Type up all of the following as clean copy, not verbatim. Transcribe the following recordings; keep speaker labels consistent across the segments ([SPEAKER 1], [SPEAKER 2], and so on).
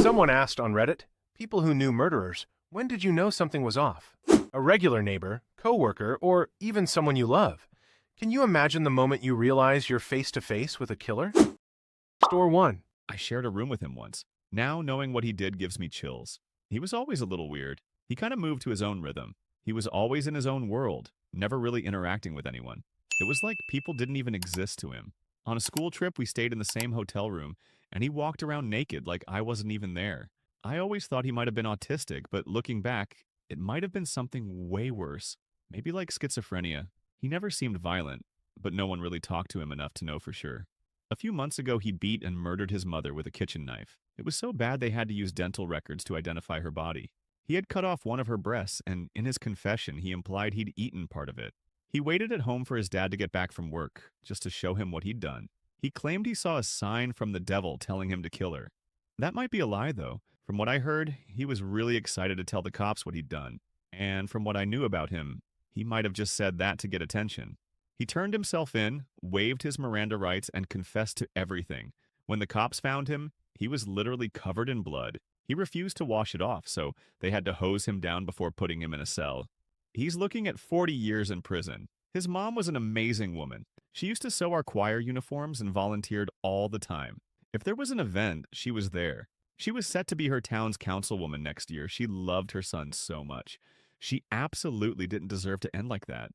[SPEAKER 1] Someone asked on Reddit, people who knew murderers, when did you know something was off? A regular neighbor, coworker, or even someone you love. Can you imagine the moment you realize you're face to face with a killer? Store 1.
[SPEAKER 2] I shared a room with him once. Now, knowing what he did gives me chills. He was always a little weird. He kind of moved to his own rhythm. He was always in his own world, never really interacting with anyone. It was like people didn't even exist to him. On a school trip, we stayed in the same hotel room, and he walked around naked like I wasn't even there. I always thought he might have been autistic, but looking back, it might have been something way worse. Maybe like schizophrenia. He never seemed violent, but no one really talked to him enough to know for sure. A few months ago, he beat and murdered his mother with a kitchen knife. It was so bad they had to use dental records to identify her body. He had cut off one of her breasts, and in his confession, he implied he'd eaten part of it. He waited at home for his dad to get back from work, just to show him what he'd done. He claimed he saw a sign from the devil telling him to kill her. That might be a lie, though. From what I heard, he was really excited to tell the cops what he'd done. And from what I knew about him, he might have just said that to get attention. He turned himself in, waived his Miranda rights, and confessed to everything. When the cops found him, he was literally covered in blood. He refused to wash it off, so they had to hose him down before putting him in a cell. He's looking at 40 years in prison. His mom was an amazing woman. She used to sew our choir uniforms and volunteered all the time. If there was an event, she was there. She was set to be her town's councilwoman next year. She loved her son so much. She absolutely didn't deserve to end like that.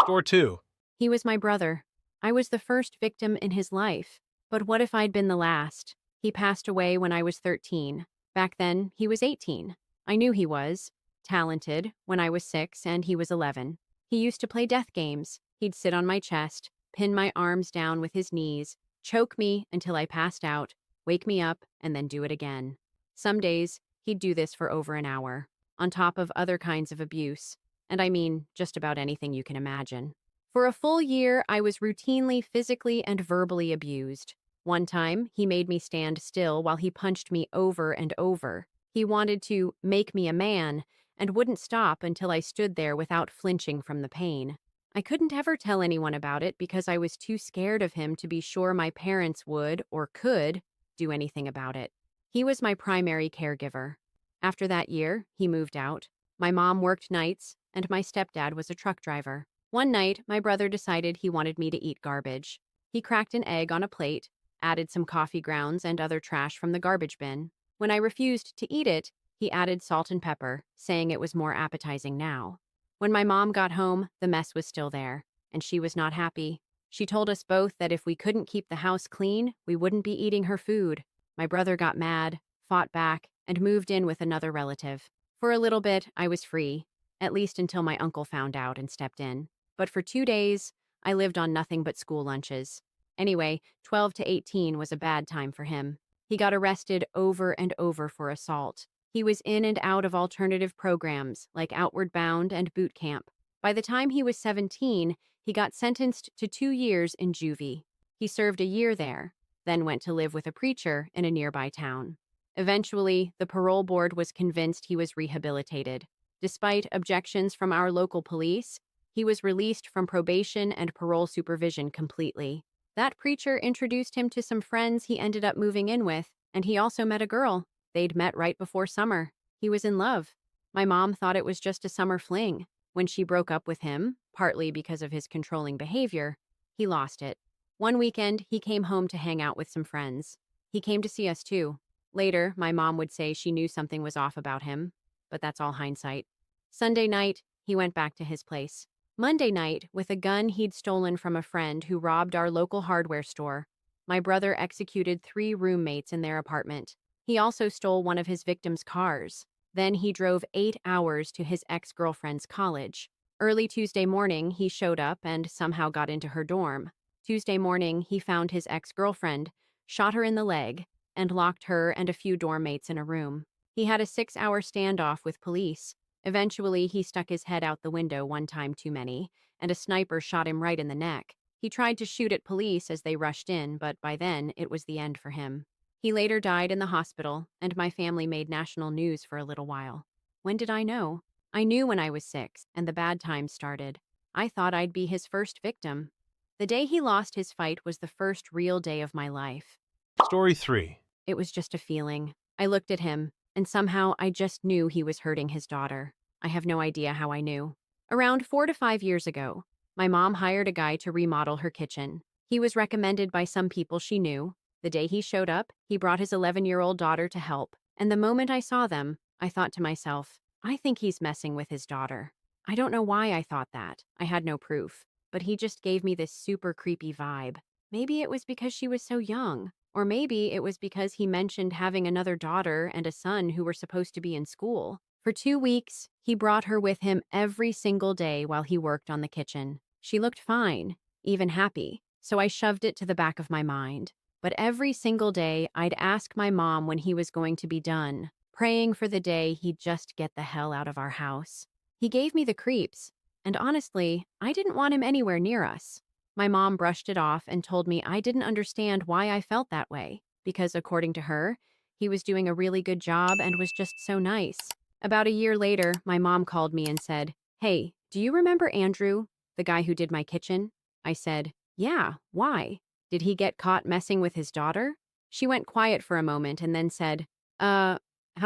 [SPEAKER 1] Store 2.
[SPEAKER 3] He was my brother. I was the first victim in his life. But what if I'd been the last? He passed away when I was 13. Back then, he was 18. I knew he was talented when I was 6 and he was 11. He used to play death games. He'd sit on my chest, pin my arms down with his knees, choke me until I passed out, wake me up, and then do it again. Some days, he'd do this for over an hour, on top of other kinds of abuse. And I mean, just about anything you can imagine. For a full year, I was routinely physically and verbally abused. One time, he made me stand still while he punched me over and over. He wanted to make me a man and wouldn't stop until I stood there without flinching from the pain. I couldn't ever tell anyone about it because I was too scared of him to be sure my parents would or could do anything about it. He was my primary caregiver. After that year, he moved out. My mom worked nights, and my stepdad was a truck driver. One night, my brother decided he wanted me to eat garbage. He cracked an egg on a plate, added some coffee grounds and other trash from the garbage bin. When I refused to eat it, he added salt and pepper, saying it was more appetizing now. When my mom got home, the mess was still there, and she was not happy. She told us both that if we couldn't keep the house clean, we wouldn't be eating her food. My brother got mad, fought back, and moved in with another relative. For a little bit, I was free, at least until my uncle found out and stepped in. But for 2 days, I lived on nothing but school lunches. Anyway, 12 to 18 was a bad time for him. He got arrested over and over for assault. He was in and out of alternative programs like Outward Bound and boot camp. By the time he was 17, he got sentenced to 2 years in juvie. He served a year there, then went to live with a preacher in a nearby town. Eventually, the parole board was convinced he was rehabilitated. Despite objections from our local police, he was released from probation and parole supervision completely. That preacher introduced him to some friends he ended up moving in with, and he also met a girl. They'd met right before summer. He was in love. My mom thought it was just a summer fling. When she broke up with him, partly because of his controlling behavior, he lost it. One weekend, he came home to hang out with some friends. He came to see us too. Later, my mom would say she knew something was off about him, but that's all hindsight. Sunday night, he went back to his place. Monday night, with a gun he'd stolen from a friend who robbed our local hardware store, my brother executed 3 roommates in their apartment. He also stole one of his victims' cars. Then he drove 8 hours to his ex-girlfriend's college. Early Tuesday morning, he showed up and somehow got into her dorm. Tuesday morning, he found his ex-girlfriend, shot her in the leg, and locked her and a few dorm mates in a room. He had a 6-hour standoff with police. Eventually, he stuck his head out the window one time too many, and a sniper shot him right in the neck. He tried to shoot at police as they rushed in, but by then, it was the end for him. He later died in the hospital, and my family made national news for a little while. When did I know? I knew when I was 6, and the bad times started. I thought I'd be his first victim. The day he lost his fight was the first real day of my life.
[SPEAKER 1] Story 3.
[SPEAKER 3] It was just a feeling. I looked at him, and somehow I just knew he was hurting his daughter. I have no idea how I knew. Around 4 to 5 years ago, my mom hired a guy to remodel her kitchen. He was recommended by some people she knew. The day he showed up, he brought his 11-year-old daughter to help. And the moment I saw them, I thought to myself, I think he's messing with his daughter. I don't know why I thought that. I had no proof. But he just gave me this super creepy vibe. Maybe it was because she was so young. Or maybe it was because he mentioned having another daughter and a son who were supposed to be in school. For 2 weeks, he brought her with him every single day while he worked on the kitchen. She looked fine, even happy, so I shoved it to the back of my mind. But every single day, I'd ask my mom when he was going to be done, praying for the day he'd just get the hell out of our house. He gave me the creeps, and honestly, I didn't want him anywhere near us. My mom brushed it off and told me I didn't understand why I felt that way, because according to her, he was doing a really good job and was just so nice. About a year later, my mom called me and said, "Hey, do you remember Andrew, the guy who did my kitchen?" I said, "Yeah, why? Did he get caught messing with his daughter?" She went quiet for a moment and then said, how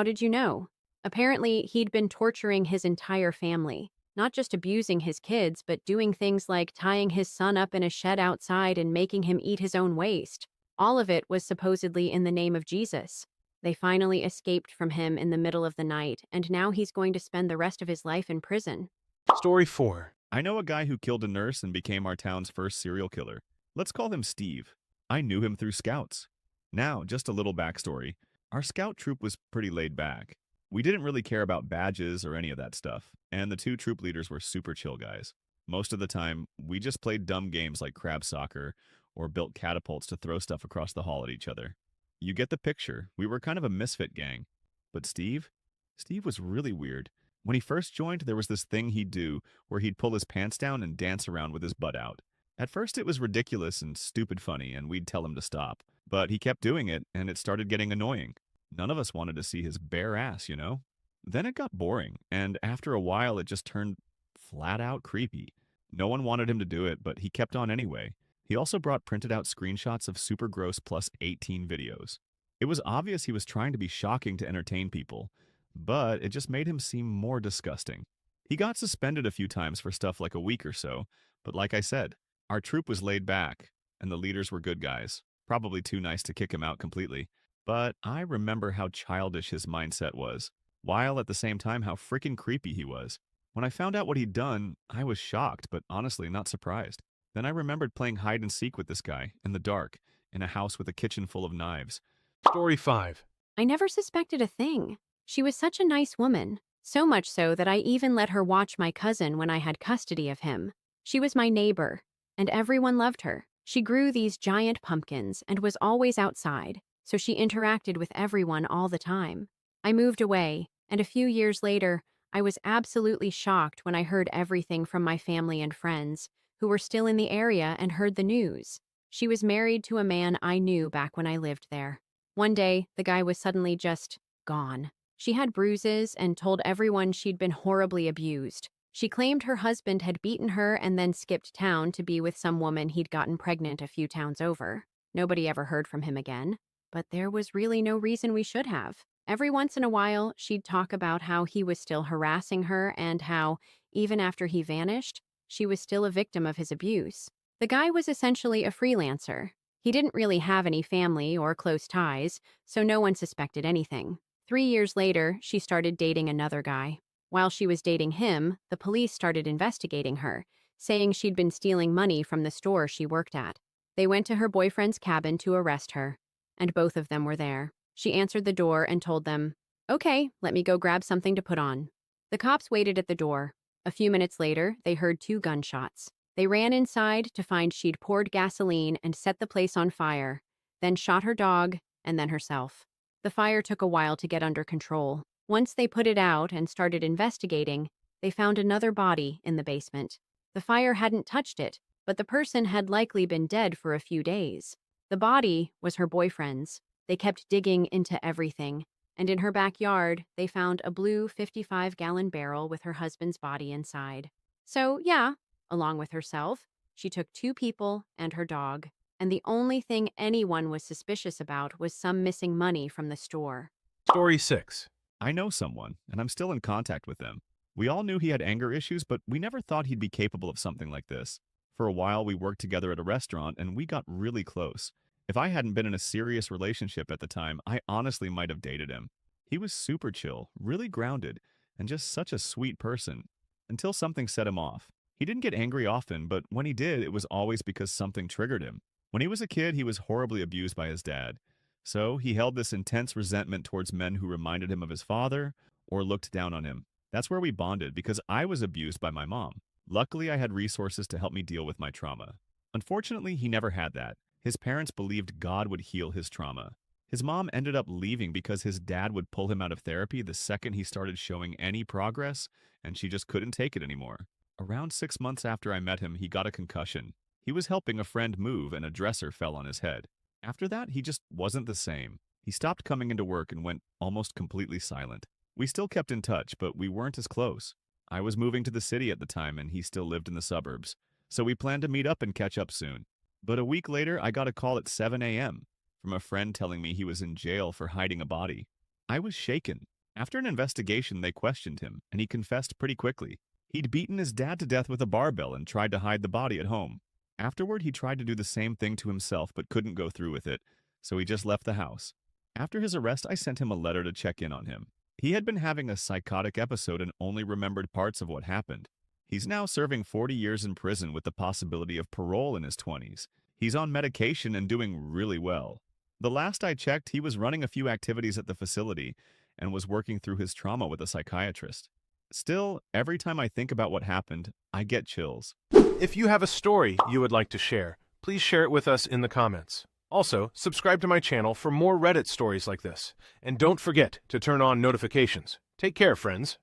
[SPEAKER 3] did you know?" Apparently, he'd been torturing his entire family, not just abusing his kids, but doing things like tying his son up in a shed outside and making him eat his own waste. All of it was supposedly in the name of Jesus. They finally escaped from him in the middle of the night, and now he's going to spend the rest of his life in prison.
[SPEAKER 1] Story 4.
[SPEAKER 2] I know a guy who killed a nurse and became our town's first serial killer. Let's call him Steve. I knew him through scouts. Now, just a little backstory. Our scout troop was pretty laid back. We didn't really care about badges or any of that stuff, and the two troop leaders were super chill guys. Most of the time, we just played dumb games like crab soccer or built catapults to throw stuff across the hall at each other. You get the picture. We were kind of a misfit gang. But Steve? Steve was really weird. When he first joined, there was this thing he'd do where he'd pull his pants down and dance around with his butt out. At first, it was ridiculous and stupid funny, and we'd tell him to stop. But he kept doing it, and it started getting annoying. None of us wanted to see his bare ass, you know? Then it got boring, and after a while, it just turned flat out creepy. No one wanted him to do it, but he kept on anyway. He also brought printed out screenshots of super gross plus 18 videos. It was obvious he was trying to be shocking to entertain people, but it just made him seem more disgusting. He got suspended a few times for stuff like a week or so, but like I said, our troop was laid back, and the leaders were good guys. Probably too nice to kick him out completely. But I remember how childish his mindset was, while at the same time how freaking creepy he was. When I found out what he'd done, I was shocked, but honestly not surprised. Then I remembered playing hide and seek with this guy, in the dark, in a house with a kitchen full of knives.
[SPEAKER 1] Story 5.
[SPEAKER 3] I never suspected a thing. She was such a nice woman, so much so that I even let her watch my cousin when I had custody of him. She was my neighbor, and everyone loved her. She grew these giant pumpkins and was always outside, so she interacted with everyone all the time. I moved away, and a few years later, I was absolutely shocked when I heard everything from my family and friends, who were still in the area and heard the news. She was married to a man I knew back when I lived there. One day, the guy was suddenly just gone. She had bruises and told everyone she'd been horribly abused. She claimed her husband had beaten her and then skipped town to be with some woman he'd gotten pregnant a few towns over. Nobody ever heard from him again. But there was really no reason we should have. Every once in a while, she'd talk about how he was still harassing her and how, even after he vanished, she was still a victim of his abuse. The guy was essentially a freelancer. He didn't really have any family or close ties, so no one suspected anything. 3 years later, she started dating another guy. While she was dating him, the police started investigating her, saying she'd been stealing money from the store she worked at. They went to her boyfriend's cabin to arrest her, and both of them were there. She answered the door and told them, "Okay, let me go grab something to put on." The cops waited at the door. A few minutes later, they heard 2 gunshots. They ran inside to find she'd poured gasoline and set the place on fire, then shot her dog and then herself. The fire took a while to get under control. Once they put it out and started investigating, they found another body in the basement. The fire hadn't touched it, but the person had likely been dead for a few days. The body was her boyfriend's. They kept digging into everything, and in her backyard, they found a blue 55-gallon barrel with her husband's body inside. So, yeah, along with herself, she took 2 people and her dog, and the only thing anyone was suspicious about was some missing money from the store.
[SPEAKER 1] Story 6.
[SPEAKER 2] I know someone, and I'm still in contact with them. We all knew he had anger issues, but we never thought he'd be capable of something like this. For a while, we worked together at a restaurant, and we got really close. If I hadn't been in a serious relationship at the time, I honestly might have dated him. He was super chill, really grounded, and just such a sweet person. Until something set him off. He didn't get angry often, but when he did, it was always because something triggered him. When he was a kid, he was horribly abused by his dad. So he held this intense resentment towards men who reminded him of his father or looked down on him. That's where we bonded because I was abused by my mom. Luckily, I had resources to help me deal with my trauma. Unfortunately, he never had that. His parents believed God would heal his trauma. His mom ended up leaving because his dad would pull him out of therapy the second he started showing any progress, and she just couldn't take it anymore. Around 6 months after I met him, he got a concussion. He was helping a friend move and a dresser fell on his head. After that, he just wasn't the same. He stopped coming into work and went almost completely silent. We still kept in touch, but we weren't as close. I was moving to the city at the time and he still lived in the suburbs. So we planned to meet up and catch up soon. But a week later, I got a call at 7 a.m. from a friend telling me he was in jail for hiding a body. I was shaken. After an investigation, they questioned him, and he confessed pretty quickly. He'd beaten his dad to death with a barbell and tried to hide the body at home. Afterward, he tried to do the same thing to himself but couldn't go through with it, so he just left the house. After his arrest, I sent him a letter to check in on him. He had been having a psychotic episode and only remembered parts of what happened. He's now serving 40 years in prison with the possibility of parole in his 20s. He's on medication and doing really well. The last I checked, he was running a few activities at the facility and was working through his trauma with a psychiatrist. Still, every time I think about what happened, I get chills.
[SPEAKER 1] If you have a story you would like to share, please share it with us in the comments. Also, subscribe to my channel for more Reddit stories like this. And don't forget to turn on notifications. Take care, friends.